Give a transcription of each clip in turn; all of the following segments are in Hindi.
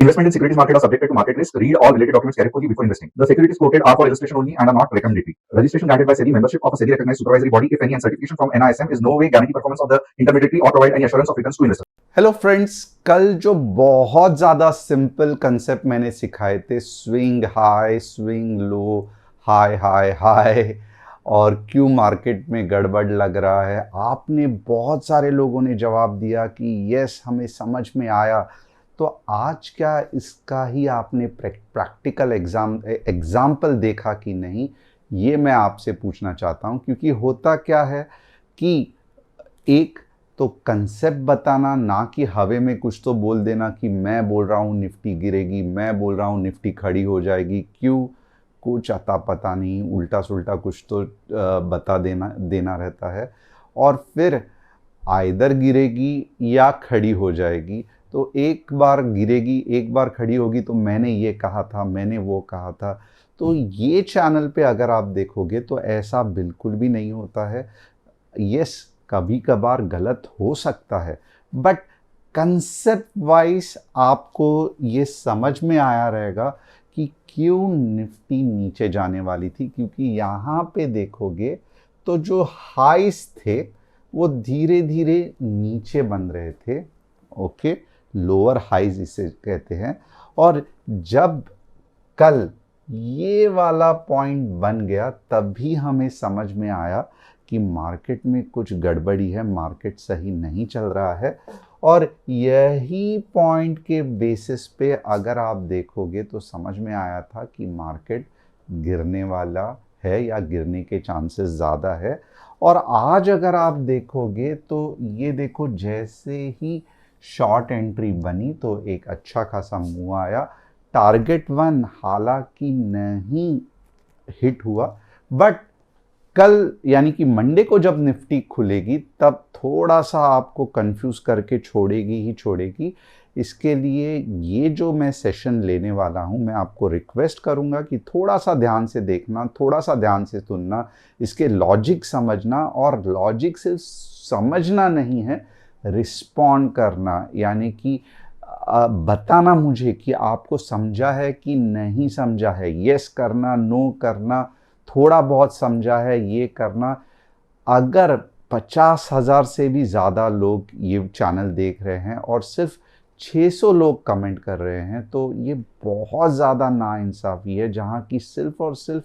Investment in securities market are subjected to market risk. Read all related documents carefully before investing. The securities quoted are for illustration only and are not recommendatory. Registration granted by SEBI. Membership of a SEBI recognized supervisory body, if any, and certification from NISM is no way guarantee performance of the intermediary or provide any assurance of returns to investors. Hello friends, कल जो बहुत ज़्यादा सिंपल कंसेप्ट मैंने सिखाए थे, swing high swing low, high high high, और क्यों मार्केट में गड़बड़ लग रहा है, आपने बहुत सारे लोगों ने जवाब दिया कि यस हमें समझ में आया। तो आज क्या इसका ही आपने प्रैक्टिकल एग्जाम्पल देखा कि नहीं, ये मैं आपसे पूछना चाहता हूँ। क्योंकि होता क्या है कि एक तो कंसेप्ट बताना, ना कि हवे में कुछ तो बोल देना कि मैं बोल रहा हूँ निफ्टी गिरेगी, मैं बोल रहा हूँ निफ्टी खड़ी हो जाएगी, क्यों, कुछ अता पता नहीं, उल्टा सुल्टा कुछ तो बता देना रहता है। और फिर आइदर गिरेगी या खड़ी हो जाएगी। तो एक बार गिरेगी, एक बार खड़ी होगी, तो मैंने ये कहा था, मैंने वो कहा था। तो ये चैनल पे अगर आप देखोगे तो ऐसा बिल्कुल भी नहीं होता है। यस, कभी कभार गलत हो सकता है, बट कंसेप्ट वाइज आपको ये समझ में आया रहेगा कि क्यों निफ्टी नीचे जाने वाली थी। क्योंकि यहाँ पे देखोगे तो जो हाइस थे वो धीरे धीरे नीचे बन रहे थे। ओके, लोअर हाइज इसे कहते हैं। और जब कल ये वाला पॉइंट बन गया, तभी हमें समझ में आया कि मार्केट में कुछ गड़बड़ी है, मार्केट सही नहीं चल रहा है। और यही पॉइंट के बेसिस पे अगर आप देखोगे तो समझ में आया था कि मार्केट गिरने वाला है या गिरने के चांसेस ज़्यादा है। और आज अगर आप देखोगे तो ये देखो, जैसे ही शॉर्ट एंट्री बनी तो एक अच्छा खासा मूव आया। टारगेट 1 हालांकि नहीं हिट हुआ, बट कल यानी कि मंडे को जब निफ्टी खुलेगी तब थोड़ा सा आपको कंफ्यूज करके छोड़ेगी ही छोड़ेगी। इसके लिए ये जो मैं सेशन लेने वाला हूँ, मैं आपको रिक्वेस्ट करूँगा कि थोड़ा सा ध्यान से देखना, थोड़ा सा ध्यान से सुनना, इसके लॉजिक समझना। और लॉजिक सिर्फ समझना नहीं है, रिस्पॉन्ड करना, यानी कि बताना मुझे कि आपको समझा है कि नहीं समझा है। यस करना, नो करना, थोड़ा बहुत समझा है ये करना। अगर 50,000 से भी ज़्यादा लोग ये चैनल देख रहे हैं और सिर्फ 600 लोग कमेंट कर रहे हैं, तो ये बहुत ज़्यादा नाइंसाफ़ी है। जहाँ की सिर्फ और सिर्फ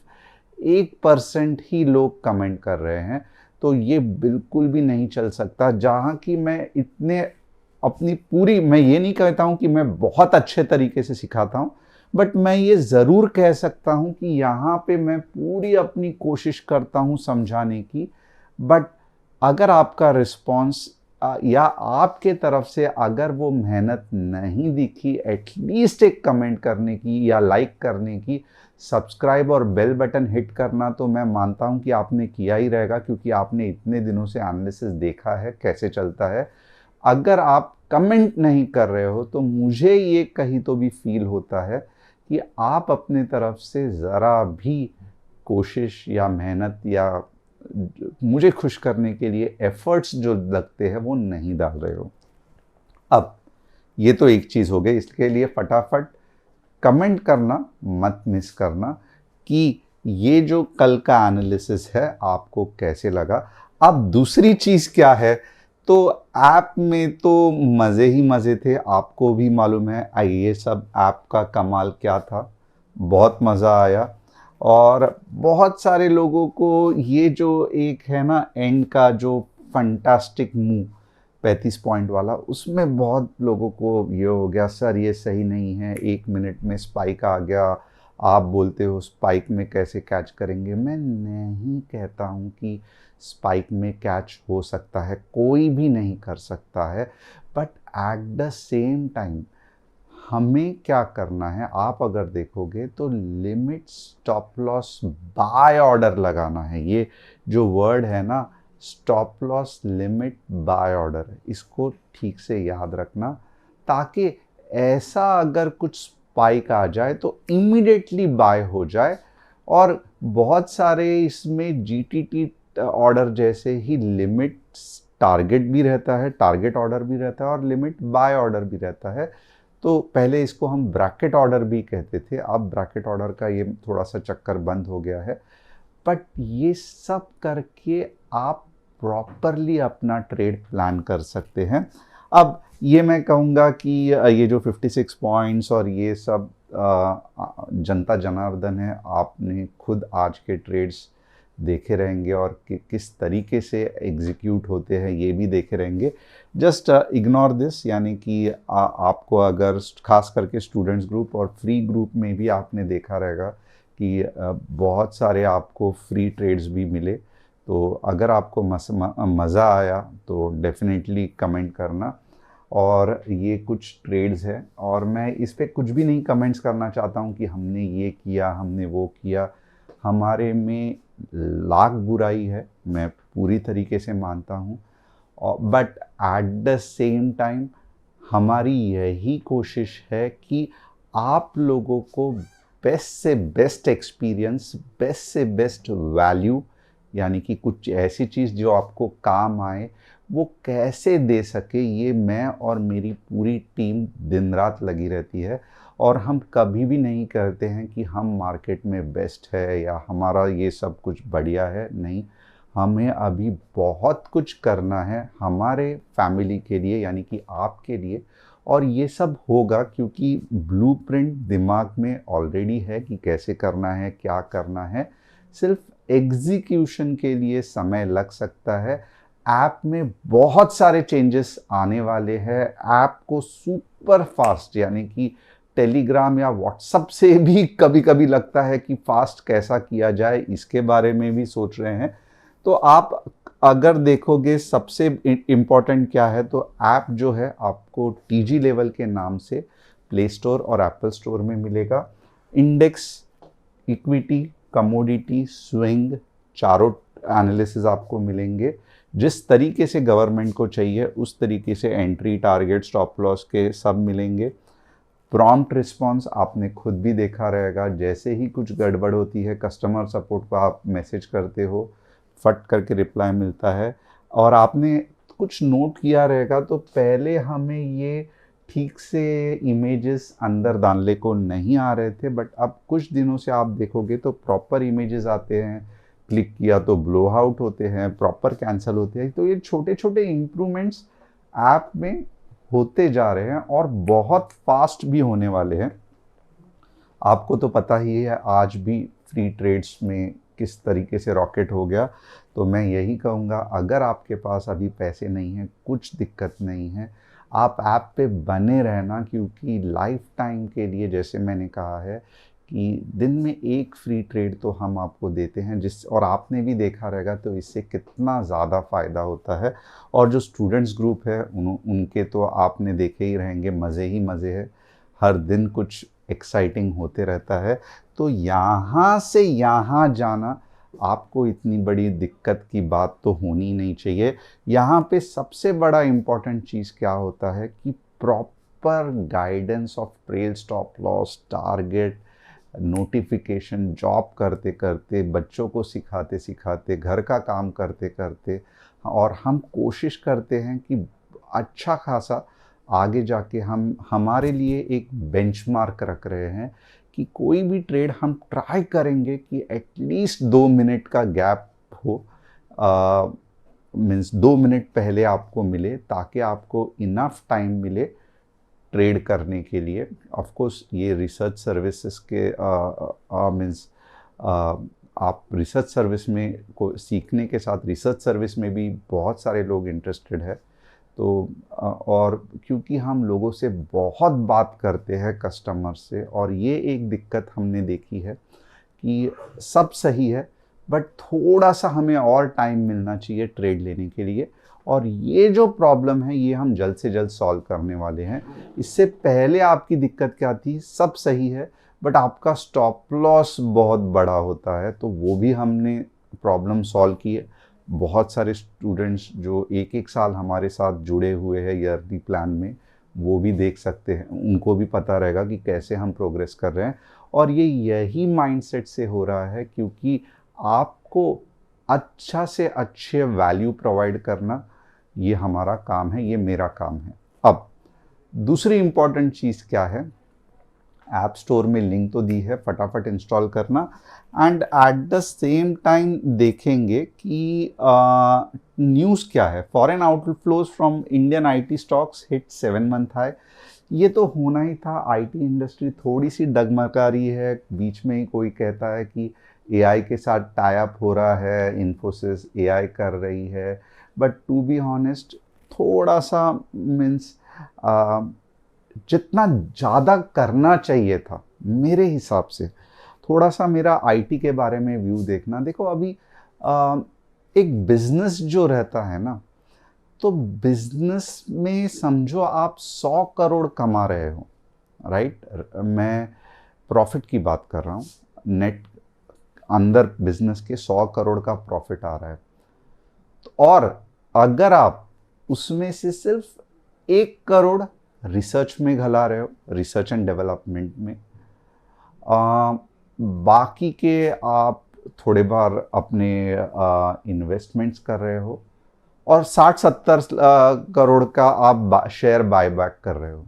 1% ही लोग कमेंट कर रहे हैं, तो ये बिल्कुल भी नहीं चल सकता। जहाँ की मैं इतने अपनी पूरी, मैं ये नहीं कहता हूँ कि मैं बहुत अच्छे तरीके से सिखाता हूँ, बट मैं ये ज़रूर कह सकता हूँ कि यहाँ पे मैं पूरी अपनी कोशिश करता हूँ समझाने की। बट अगर आपका रिस्पॉन्स या आपके तरफ से अगर वो मेहनत नहीं दिखी, एटलीस्ट एक कमेंट करने की या लाइक करने की, सब्सक्राइब और बेल बटन हिट करना, तो मैं मानता हूँ कि आपने किया ही रहेगा, क्योंकि आपने इतने दिनों से एनालिसिस देखा है कैसे चलता है। अगर आप कमेंट नहीं कर रहे हो तो मुझे ये कहीं तो भी फील होता है कि आप अपने तरफ से ज़रा भी कोशिश या मेहनत या मुझे खुश करने के लिए एफर्ट्स जो लगते हैं वो नहीं डाल रहे हो। अब ये तो एक चीज़ हो गई, इसके लिए फटाफट कमेंट करना मत मिस करना कि ये जो कल का एनालिसिस है आपको कैसे लगा। अब दूसरी चीज़ क्या है, तो ऐप में तो मज़े ही मज़े थे, आपको भी मालूम है ये सब ऐप का कमाल क्या था, बहुत मज़ा आया। और बहुत सारे लोगों को ये जो एक है ना एंड का जो फंटास्टिक मूव 35 पॉइंट वाला, उसमें बहुत लोगों को ये हो गया, सर ये सही नहीं है, 1 मिनट में स्पाइक आ गया, आप बोलते हो स्पाइक में कैसे कैच करेंगे। मैं नहीं कहता हूँ कि स्पाइक में कैच हो सकता है, कोई भी नहीं कर सकता है, but at the same time हमें क्या करना है, आप अगर देखोगे तो limit, stop loss, buy order लगाना है। ये जो वर्ड है ना, stop loss, limit, buy order, इसको ठीक से याद रखना, ताकि ऐसा अगर कुछ स्पाइक आ जाए तो इमीडिएटली बाय हो जाए। और बहुत सारे इसमें जीटीटी ऑर्डर जैसे ही लिमिट टारगेट भी रहता है, टारगेट ऑर्डर भी रहता है और लिमिट बाय ऑर्डर भी रहता है। तो पहले इसको हम ब्रैकेट ऑर्डर भी कहते थे, अब ब्रैकेट ऑर्डर का ये थोड़ा सा चक्कर बंद हो गया है। बट ये सब करके आप प्रॉपरली अपना ट्रेड प्लान कर सकते हैं। अब ये मैं कहूँगा कि ये जो 56 पॉइंट्स और ये सब जनता जनार्दन है, आपने खुद आज के ट्रेड्स देखे रहेंगे और किस तरीके से एग्जीक्यूट होते हैं ये भी देखे रहेंगे। जस्ट इग्नोर दिस, यानी कि आपको अगर खास करके स्टूडेंट्स ग्रुप और फ्री ग्रुप में भी आपने देखा रहेगा कि बहुत सारे आपको फ्री ट्रेड्स भी मिले। तो अगर आपको मज़ा आया तो डेफिनेटली कमेंट करना। और ये कुछ ट्रेड्स है और मैं इस पे कुछ भी नहीं कमेंट्स करना चाहता हूँ कि हमने ये किया, हमने वो किया। हमारे में लाख बुराई है, मैं पूरी तरीके से मानता हूँ, but at the same time हमारी यही कोशिश है कि आप लोगों को बेस्ट से बेस्ट एक्सपीरियंस, बेस्ट से बेस्ट वैल्यू, यानी कि कुछ ऐसी चीज़ जो आपको काम आए वो कैसे दे सके, ये मैं और मेरी पूरी टीम दिन रात लगी रहती है। और हम कभी भी नहीं कहते हैं कि हम मार्केट में बेस्ट है या हमारा ये सब कुछ बढ़िया है, नहीं। हमें अभी बहुत कुछ करना है हमारे फैमिली के लिए, यानी कि आपके लिए। और ये सब होगा क्योंकि ब्लूप्रिंट दिमाग में ऑलरेडी है कि कैसे करना है, क्या करना है। सिर्फ एग्जीक्यूशन के लिए समय लग सकता है। ऐप में बहुत सारे चेंजेस आने वाले हैं। ऐप को सुपर फास्ट, यानी कि टेलीग्राम या व्हाट्सएप से भी कभी कभी लगता है कि फास्ट कैसा किया जाए, इसके बारे में भी सोच रहे हैं। तो आप अगर देखोगे सबसे इम्पॉर्टेंट क्या है, तो ऐप जो है आपको टीजी लेवल के नाम से प्ले स्टोर और एप्पल स्टोर में मिलेगा। इंडेक्स, इक्विटी, कमोडिटी, स्विंग, चारों एनालिसिस आपको मिलेंगे। जिस तरीके से गवर्नमेंट को चाहिए उस तरीके से एंट्री, टारगेट, स्टॉप लॉस के सब मिलेंगे। प्रॉम्प्ट रिस्पॉन्स आपने खुद भी देखा रहेगा, जैसे ही कुछ गड़बड़ होती है कस्टमर सपोर्ट को आप मैसेज करते हो, फट करके रिप्लाई मिलता है। और आपने कुछ नोट किया रहेगा तो पहले हमें ये ठीक से इमेजेस अंदर डालने को नहीं आ रहे थे, बट अब कुछ दिनों से आप देखोगे तो प्रॉपर इमेजेस आते हैं। क्लिक किया तो ब्लो आउट होते हैं, प्रॉपर कैंसिल होते हैं। तो ये छोटे छोटे इम्प्रूवमेंट्स ऐप में होते जा रहे हैं और बहुत फास्ट भी होने वाले हैं। आपको तो पता ही है आज भी फ्री ट्रेड्स में किस तरीके से रॉकेट हो गया। तो मैं यही कहूँगा, अगर आपके पास अभी पैसे नहीं हैं, कुछ दिक्कत नहीं है, आप ऐप पे बने रहना, क्योंकि लाइफ टाइम के लिए, जैसे मैंने कहा है कि दिन में एक फ्री ट्रेड तो हम आपको देते हैं, और आपने भी देखा रहेगा तो इससे कितना ज़्यादा फ़ायदा होता है। और जो स्टूडेंट्स ग्रुप है उनके तो आपने देखे ही रहेंगे, मज़े ही मज़े है, हर दिन कुछ एक्साइटिंग होते रहता है। तो यहाँ से यहाँ जाना आपको इतनी बड़ी दिक्कत की बात तो होनी नहीं चाहिए। यहाँ पे सबसे बड़ा इम्पॉर्टेंट चीज़ क्या होता है कि proper guidance of trail, stop loss, target, notification, job करते करते, बच्चों को सिखाते सिखाते, घर का काम करते करते, और हम कोशिश करते हैं कि अच्छा खासा आगे जाके हम हमारे लिए एक बेंचमार्क रख रहे हैं कि कोई भी ट्रेड हम ट्राई करेंगे कि एटलीस्ट 2 मिनट का गैप हो, मीन्स 2 मिनट पहले आपको मिले, ताकि आपको इनफ टाइम मिले ट्रेड करने के लिए। ऑफ कोर्स ये रिसर्च सर्विसेज के मीन्स आप रिसर्च सर्विस में को सीखने के साथ रिसर्च सर्विस में भी बहुत सारे लोग इंटरेस्टेड है। तो और क्योंकि हम लोगों से बहुत बात करते हैं, कस्टमर से, और ये एक दिक्कत हमने देखी है कि सब सही है बट थोड़ा सा हमें और टाइम मिलना चाहिए ट्रेड लेने के लिए। और ये जो प्रॉब्लम है ये हम जल्द से जल्द सॉल्व करने वाले हैं। इससे पहले आपकी दिक्कत क्या थी, सब सही है बट आपका स्टॉप लॉस बहुत बड़ा होता है, तो वो भी हमने प्रॉब्लम सॉल्व की है। बहुत सारे स्टूडेंट्स जो एक एक साल हमारे साथ जुड़े हुए हैं ईयरली प्लान में, वो भी देख सकते हैं, उनको भी पता रहेगा कि कैसे हम प्रोग्रेस कर रहे हैं। और ये यही माइंडसेट से हो रहा है क्योंकि आपको अच्छा से अच्छे वैल्यू प्रोवाइड करना ये हमारा काम है, ये मेरा काम है। अब दूसरी इंपॉर्टेंट चीज़ क्या है, ऐप स्टोर में लिंक तो दी है, फटाफट इंस्टॉल करना। And eight the same time देखेंगे कि न्यूज़ क्या है। Foreign outflows from Indian IT stocks hit 7 month high. ये तो होना ही था, आईटी इंडस्ट्री थोड़ी सी डगमगा रही है। बीच में ही कोई कहता है कि एआई के साथ टाई अप हो रहा है, इन्फोसिस एआई कर रही है, बट टू बी ऑनेस्ट थोड़ा सा मीन्स जितना ज़्यादा करना चाहिए था मेरे हिसाब से, थोड़ा सा मेरा आईटी के बारे में व्यू देखना। देखो अभी एक बिजनेस जो रहता है ना, तो बिजनेस में समझो आप 100 करोड़ कमा रहे हो, राइट। मैं प्रॉफिट की बात कर रहा हूँ, नेट अंदर बिजनेस के 100 करोड़ का प्रॉफिट आ रहा है। और अगर आप उसमें से सिर्फ 1 करोड़ रिसर्च में घला रहे हो, रिसर्च एंड डेवलपमेंट में, बाकी के आप थोड़े बार अपने इन्वेस्टमेंट्स कर रहे हो, और 60-70 करोड़ का आप शेयर बायबैक कर रहे हो,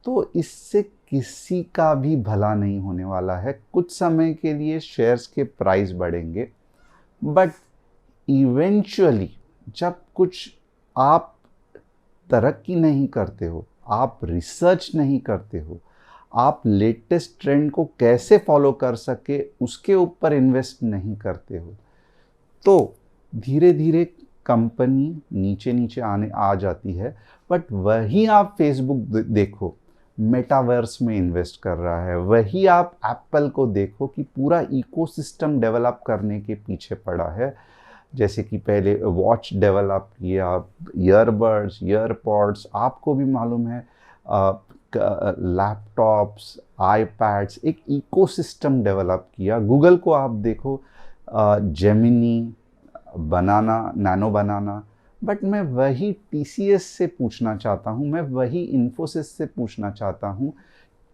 तो इससे किसी का भी भला नहीं होने वाला है। कुछ समय के लिए शेयर्स के प्राइस बढ़ेंगे, बट इवेंचुअली जब कुछ आप तरक्की नहीं करते हो, आप रिसर्च नहीं करते हो, आप लेटेस्ट ट्रेंड को कैसे फॉलो कर सके उसके ऊपर इन्वेस्ट नहीं करते हो, तो धीरे धीरे कंपनी नीचे नीचे आने आ जाती है। बट वही आप फेसबुक देखो, मेटावर्स में इन्वेस्ट कर रहा है। वही आप एप्पल को देखो कि पूरा इकोसिस्टम डेवलप करने के पीछे पड़ा है। जैसे कि पहले वॉच डेवलप किया, ईयरबड्स, ईयरपॉड्स, आपको भी मालूम है, लैपटॉप्स, आईपैड्स, एक इकोसिस्टम डेवलप किया। गूगल को आप देखो, Gemini, banana, nano banana. But मैं वही टीसीएस से पूछना चाहता हूँ, मैं वही इन्फोसिस से पूछना चाहता हूँ,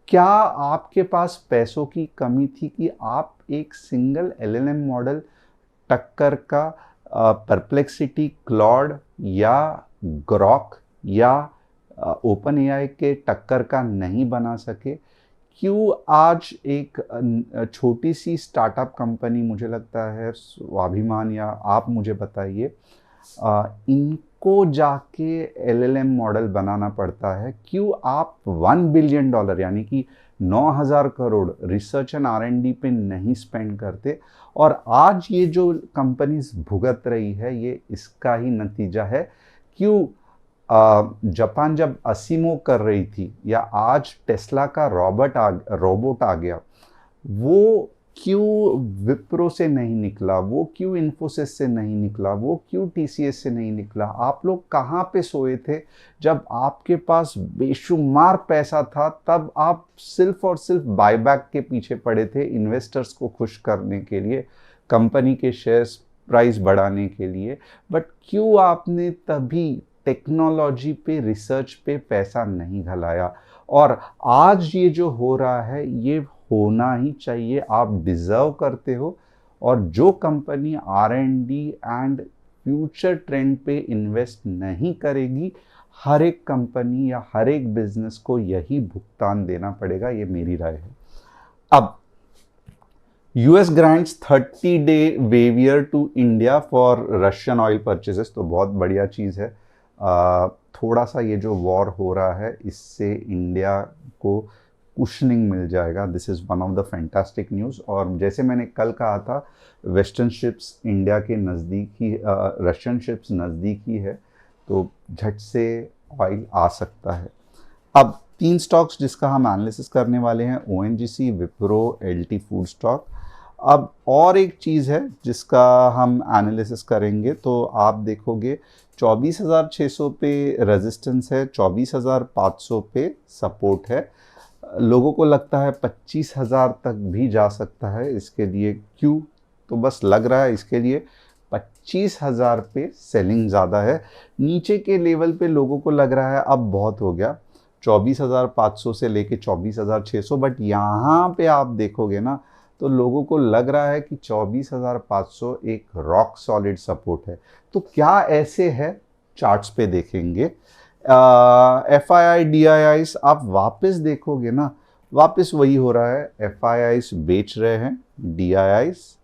क्या आपके पास पैसों की कमी थी कि आप एक सिंगल एलएलएम मॉडल टक्कर का, परप्लेक्सिटी, क्लॉड या ग्रॉक या ओपन एआई के टक्कर का नहीं बना सके? क्यों आज एक छोटी सी स्टार्टअप कंपनी, मुझे लगता है स्वाभिमान, या आप मुझे बताइए, इनको जाके एलएलएम मॉडल बनाना पड़ता है? क्यों आप $1 बिलियन यानी कि 9,000 करोड़ रिसर्च एंड आर&डी पे नहीं स्पेंड करते? और आज ये जो कंपनीज भुगत रही है, ये इसका ही नतीजा है। क्यों जापान जब असीमो कर रही थी, या आज टेस्ला का रोबोट आ गया, वो क्यों विप्रो से नहीं निकला, वो क्यों इन्फोसिस से नहीं निकला, वो क्यों टीसीएस से नहीं निकला? आप लोग कहाँ पे सोए थे जब आपके पास बेशुमार पैसा था? तब आप सिर्फ और सिर्फ बायबैक के पीछे पड़े थे, इन्वेस्टर्स को खुश करने के लिए, कंपनी के शेयर्स प्राइस बढ़ाने के लिए। बट क्यों आपने तभी टेक्नोलॉजी पे, रिसर्च पे पैसा नहीं घलाया? और आज ये जो हो रहा है, ये होना ही चाहिए, आप डिजर्व करते हो। और जो कंपनी आर&डी एंड फ्यूचर ट्रेंड पे इन्वेस्ट नहीं करेगी, हर एक कंपनी या हर एक बिजनेस को यही भुगतान देना पड़ेगा, ये मेरी राय है। अब US grants 30-day waiver to India for Russian oil purchases, तो बहुत बढ़िया चीज़ है। थोड़ा सा ये जो वॉर हो रहा है, इससे इंडिया को कुशनिंग मिल जाएगा। This is one of the fantastic news. और जैसे मैंने कल कहा था, वेस्टर्न शिप्स इंडिया के नज़दीक ही, रशियन शिप्स नज़दीक ही है, तो झट से ऑयल आ सकता है। अब 3 स्टॉक्स जिसका हम एनालिसिस करने वाले हैं, ONGC, Wipro, LT food stock. अब और एक चीज़ है जिसका हम एनालिसिस करेंगे, तो आप देखोगे 24,600 पे रेजिस्टेंस है, 24,500 पे सपोर्ट है। लोगों को लगता है 25,000 तक भी जा सकता है इसके लिए। क्यों? तो बस लग रहा है इसके लिए 25,000 पे सेलिंग ज़्यादा है। नीचे के लेवल पे लोगों को लग रहा है अब बहुत हो गया, 24,500 से लेके 24,600। बट यहाँ पे आप देखोगे ना, तो लोगों को लग रहा है कि 24,500 एक रॉक सॉलिड सपोर्ट है। तो क्या ऐसे है? चार्ट्स पे देखेंगे। F I I D I ice आप वापस देखोगे ना, वापस वही हो रहा है, एफ आई आईस बेच रहे हैं, डी आई आईस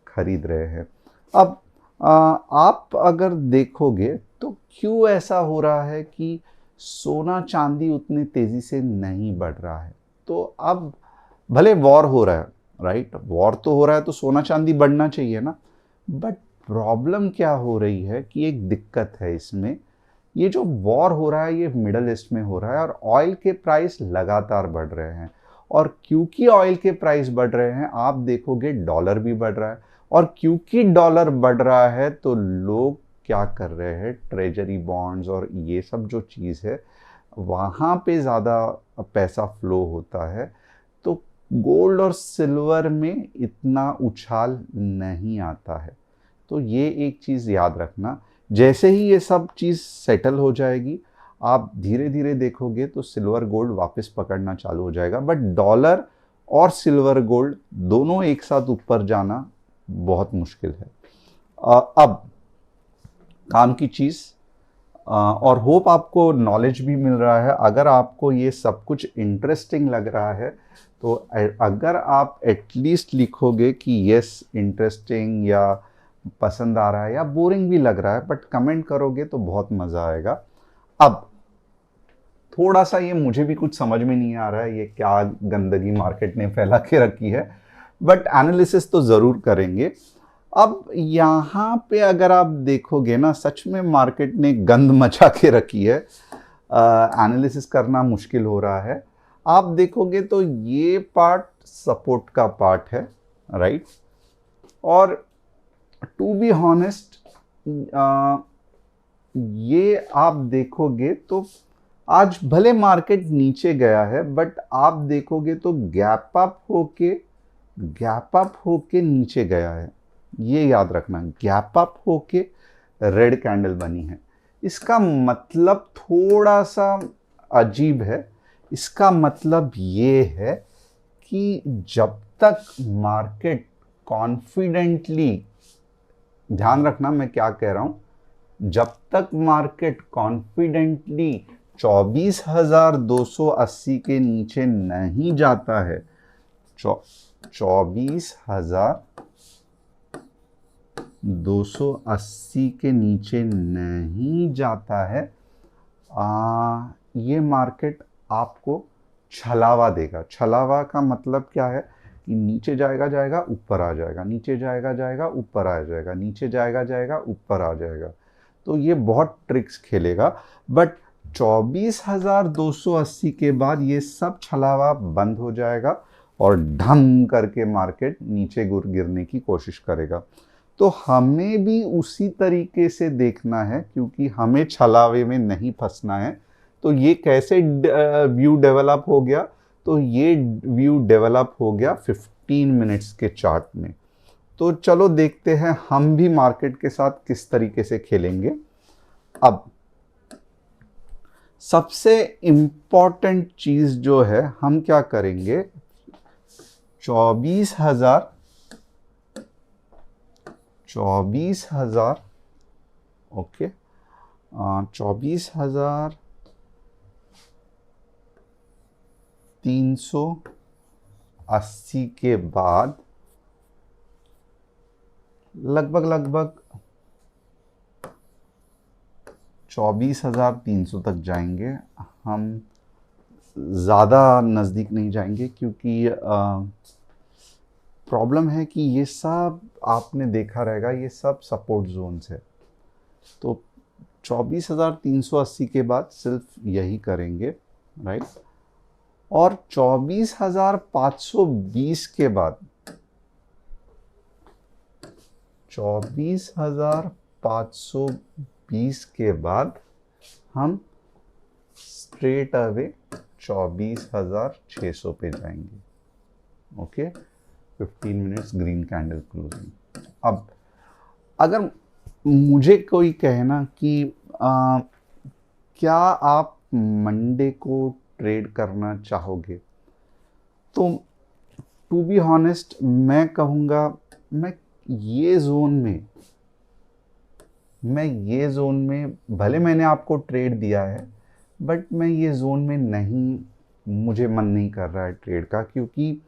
खरीद रहे हैं। अब आप अगर देखोगे तो क्यों ऐसा हो रहा है कि सोना चांदी उतनी तेजी से नहीं बढ़ रहा है? तो अब भले वॉर हो रहा है, राइट, वॉर तो हो रहा है तो सोना चांदी बढ़ना चाहिए ना, बट प्रॉब्लम क्या हो रही है कि एक दिक्कत है इसमें, ये जो वॉर हो रहा है ये मिडल ईस्ट में हो रहा है और ऑयल के प्राइस लगातार बढ़ रहे हैं, और क्योंकि ऑयल के प्राइस बढ़ रहे हैं आप देखोगे डॉलर भी बढ़ रहा है, और क्योंकि डॉलर बढ़ रहा है तो लोग क्या कर रहे हैं, ट्रेजरी बॉन्ड्स और ये सब जो चीज़ है वहाँ पे ज़्यादा पैसा फ्लो होता है, तो गोल्ड और सिल्वर में इतना उछाल नहीं आता है। तो ये एक चीज़ याद रखना, जैसे ही ये सब चीज़ सेटल हो जाएगी आप धीरे धीरे देखोगे तो सिल्वर गोल्ड वापस पकड़ना चालू हो जाएगा, बट डॉलर और सिल्वर गोल्ड दोनों एक साथ ऊपर जाना बहुत मुश्किल है। अब काम की चीज़, और होप आपको नॉलेज भी मिल रहा है। अगर आपको ये सब कुछ इंटरेस्टिंग लग रहा है तो अगर आप एटलीस्ट लिखोगे कि यस इंटरेस्टिंग या पसंद आ रहा है या बोरिंग भी लग रहा है, बट कमेंट करोगे तो बहुत मज़ा आएगा। अब थोड़ा सा ये मुझे भी कुछ समझ में नहीं आ रहा है ये क्या गंदगी मार्केट ने फैला के रखी है, बट एनालिसिस तो ज़रूर करेंगे। अब यहाँ पे अगर आप देखोगे ना सच में मार्केट ने गंद मचा के रखी है, एनालिसिस करना मुश्किल हो रहा है। आप देखोगे तो ये पार्ट सपोर्ट का पार्ट है, राइट, और टू बी हॉनेस्ट ये आप देखोगे तो आज भले मार्केट नीचे गया है बट आप देखोगे तो गैप अप होके नीचे गया है। ये याद रखना, गैप अप होके रेड कैंडल बनी है। इसका मतलब थोड़ा सा अजीब है। इसका मतलब ये है कि जब तक मार्केट कॉन्फिडेंटली, ध्यान रखना मैं क्या कह रहा हूं, जब तक मार्केट कॉन्फिडेंटली 24,280 के नीचे नहीं जाता है, 24,280 के नीचे नहीं जाता है, ये मार्केट आपको छलावा देगा। छलावा का मतलब क्या है कि नीचे जाएगा ऊपर आ जाएगा, नीचे जाएगा ऊपर आ जाएगा, नीचे जाएगा ऊपर आ जाएगा। तो ये बहुत ट्रिक्स खेलेगा, बट 24,280 के बाद ये सब छलावा बंद हो जाएगा और ढंग करके मार्केट नीचे गिरने की कोशिश करेगा। तो हमें भी उसी तरीके से देखना है क्योंकि हमें छलावे में नहीं फंसना है। तो ये कैसे व्यू डेवलप हो गया, तो ये व्यू डेवलप हो गया 15 मिनट्स के चार्ट में। तो चलो देखते हैं हम भी मार्केट के साथ किस तरीके से खेलेंगे। अब सबसे इंपॉर्टेंट चीज जो है हम क्या करेंगे, 24,000 ओके, 24,380 के बाद लगभग 24,300 तक जाएंगे। हम ज़्यादा नज़दीक नहीं जाएंगे क्योंकि प्रॉब्लम है कि ये सब आपने देखा रहेगा, ये सब सपोर्ट जोन्स है। तो 24,380 के बाद सिर्फ यही करेंगे, राइट, और 24,520 के बाद 24,520 के बाद हम स्ट्रेट अवे 24,600 पे जाएंगे। Okay, 15 minutes green candle closing. अब अगर मुझे कोई कहना कि क्या आप मंडे को ट्रेड करना चाहोगे, तो टू बी हॉनेस्ट मैं कहूँगा मैं ये जोन में मैं ये जोन में, भले मैंने आपको ट्रेड दिया है, बट मैं ये जोन में नहीं, मुझे मन नहीं कर रहा है ट्रेड का, क्योंकि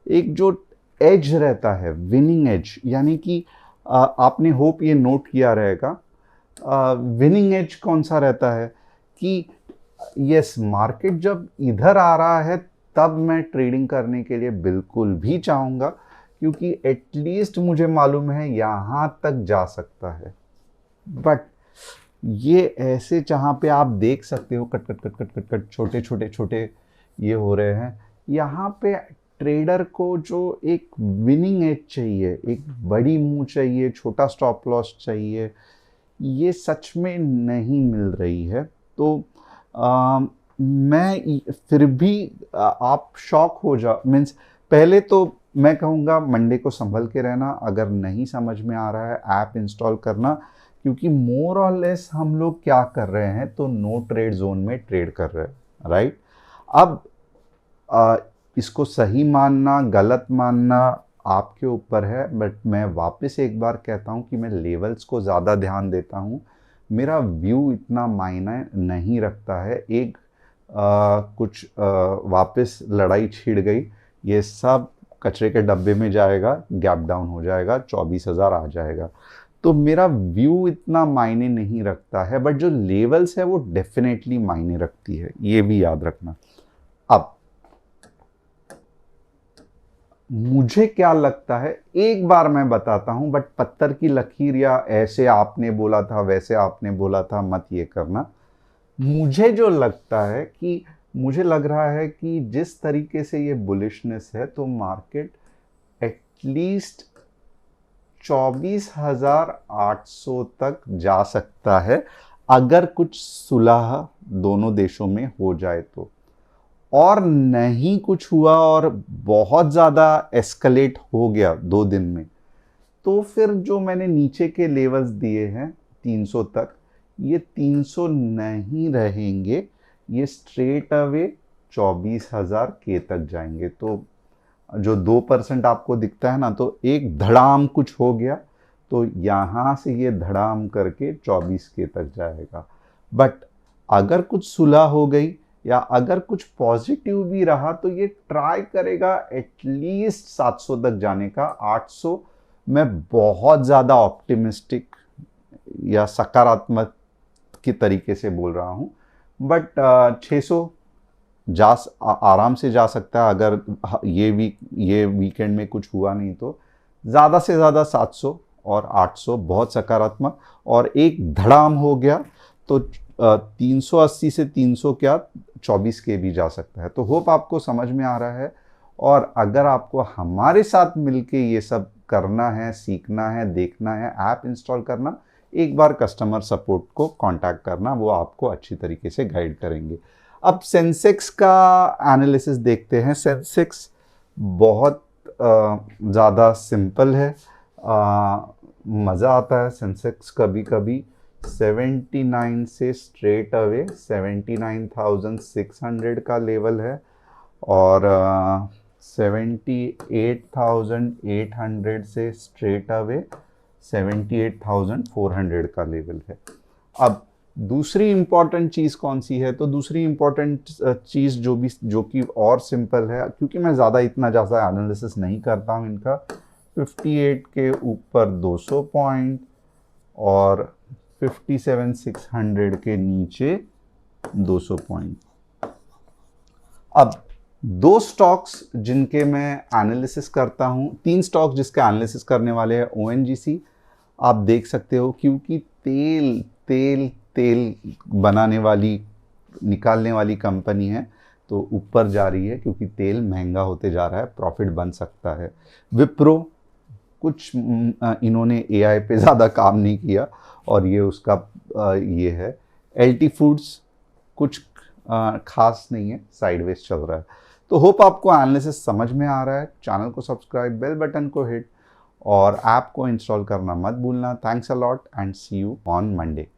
एक जो एज रहता है, विनिंग एज, यानी कि आपने होप ये नोट किया रहेगा, विनिंग एज कौन सा रहता है कि यस, मार्केट जब इधर आ रहा है तब मैं ट्रेडिंग करने के लिए बिल्कुल भी चाहूँगा, क्योंकि एटलीस्ट मुझे मालूम है यहाँ तक जा सकता है। बट ये ऐसे जहाँ पे आप देख सकते हो cut cut cut cut cut cut छोटे छोटे छोटे ये हो रहे हैं, यहाँ पे ट्रेडर को जो एक विनिंग एज चाहिए, एक बड़ी मूव चाहिए, छोटा स्टॉप लॉस चाहिए, ये सच में नहीं मिल रही है। तो मैं फिर भी आप शॉक हो जा, मीन्स पहले तो मैं कहूँगा मंडे को संभल के रहना, अगर नहीं समझ में आ रहा है ऐप इंस्टॉल करना, क्योंकि मोर और लेस हम लोग क्या कर रहे हैं, तो नो ट्रेड जोन में ट्रेड कर रहे हैं, राइट। अब इसको सही मानना गलत मानना आपके ऊपर है, बट मैं वापस एक बार कहता हूँ कि मैं लेवल्स को ज़्यादा ध्यान देता हूँ, मेरा व्यू इतना मायने नहीं रखता है। एक कुछ वापस लड़ाई छिड़ गई, ये सब कचरे के डब्बे में जाएगा, गैप डाउन हो जाएगा, 24,000 आ जाएगा, तो मेरा व्यू इतना मायने नहीं रखता है, बट जो लेवल्स है वो डेफिनेटली मायने रखती है, ये भी याद रखना। अब मुझे क्या लगता है एक बार मैं बताता हूं, बट पत्थर की लकीर या ऐसे आपने बोला था वैसे आपने बोला था मत ये करना। मुझे जो लगता है कि मुझे लग रहा है कि जिस तरीके से ये बुलिशनेस है, तो मार्केट एटलीस्ट 24,800 तक जा सकता है, अगर कुछ सुलह दोनों देशों में हो जाए तो। और नहीं कुछ हुआ और बहुत ज़्यादा एस्केलेट हो गया 2 दिन में, तो फिर जो मैंने नीचे के लेवल्स दिए हैं 300 तक, ये 300 नहीं रहेंगे, ये स्ट्रेट अवे 24,000 के तक जाएंगे। तो जो 2% आपको दिखता है ना, तो एक धड़ाम कुछ हो गया, तो यहाँ से ये धड़ाम करके 24 के तक जाएगा। बट अगर कुछ सुलह हो गई या अगर कुछ पॉजिटिव भी रहा, तो ये ट्राई करेगा एटलीस्ट 700 तक जाने का। 800 मैं बहुत ज़्यादा ऑप्टिमिस्टिक या सकारात्मक की तरीके से बोल रहा हूँ, बट 600 आराम से जा सकता है, अगर ये वीकेंड में कुछ हुआ नहीं तो। ज़्यादा से ज़्यादा 700 और 800 बहुत सकारात्मक, और एक धड़ाम हो गया तो 380 से 300 क्या 24 के भी जा सकता है। तो होप आपको समझ में आ रहा है, और अगर आपको हमारे साथ मिलके ये सब करना है, सीखना है, देखना है, ऐप इंस्टॉल करना, एक बार कस्टमर सपोर्ट को कांटेक्ट करना, वो आपको अच्छी तरीके से गाइड करेंगे। अब सेंसेक्स का एनालिसिस देखते हैं। सेंसेक्स बहुत ज़्यादा सिंपल है, मज़ा आता है। सेंसेक्स कभी कभी 79 से स्ट्रेट अवे 79,600 का लेवल है, और 78,800 से स्ट्रेट अवे 78,400 का लेवल है। अब दूसरी इम्पॉर्टेंट चीज़ कौन सी है, तो दूसरी इम्पॉर्टेंट चीज़ जो कि और सिंपल है, क्योंकि मैं ज़्यादा इतना ज़्यादा एनालिसिस नहीं करता हूँ इनका, 58 के ऊपर 200 पॉइंट और 57,600 के नीचे 200 पॉइंट। अब 2 स्टॉक्स जिनके मैं एनालिसिस करता हूँ, 3 स्टॉक्स जिसके एनालिसिस करने वाले हैं। ONGC आप देख सकते हो, क्योंकि तेल तेल तेल बनाने वाली, निकालने वाली कंपनी है, तो ऊपर जा रही है, क्योंकि तेल महंगा होते जा रहा है, प्रॉफिट बन सकता है। विप्रो कुछ इन्होंने AI पे ज़्यादा काम नहीं किया, और ये उसका ये है। LT फूड्स कुछ खास नहीं है, साइडवेज चल रहा है। तो होप आपको एनालिसिस समझ में आ रहा है। चैनल को सब्सक्राइब, बेल बटन को हिट, और ऐप को इंस्टॉल करना मत भूलना। Thanks a lot and see you on Monday.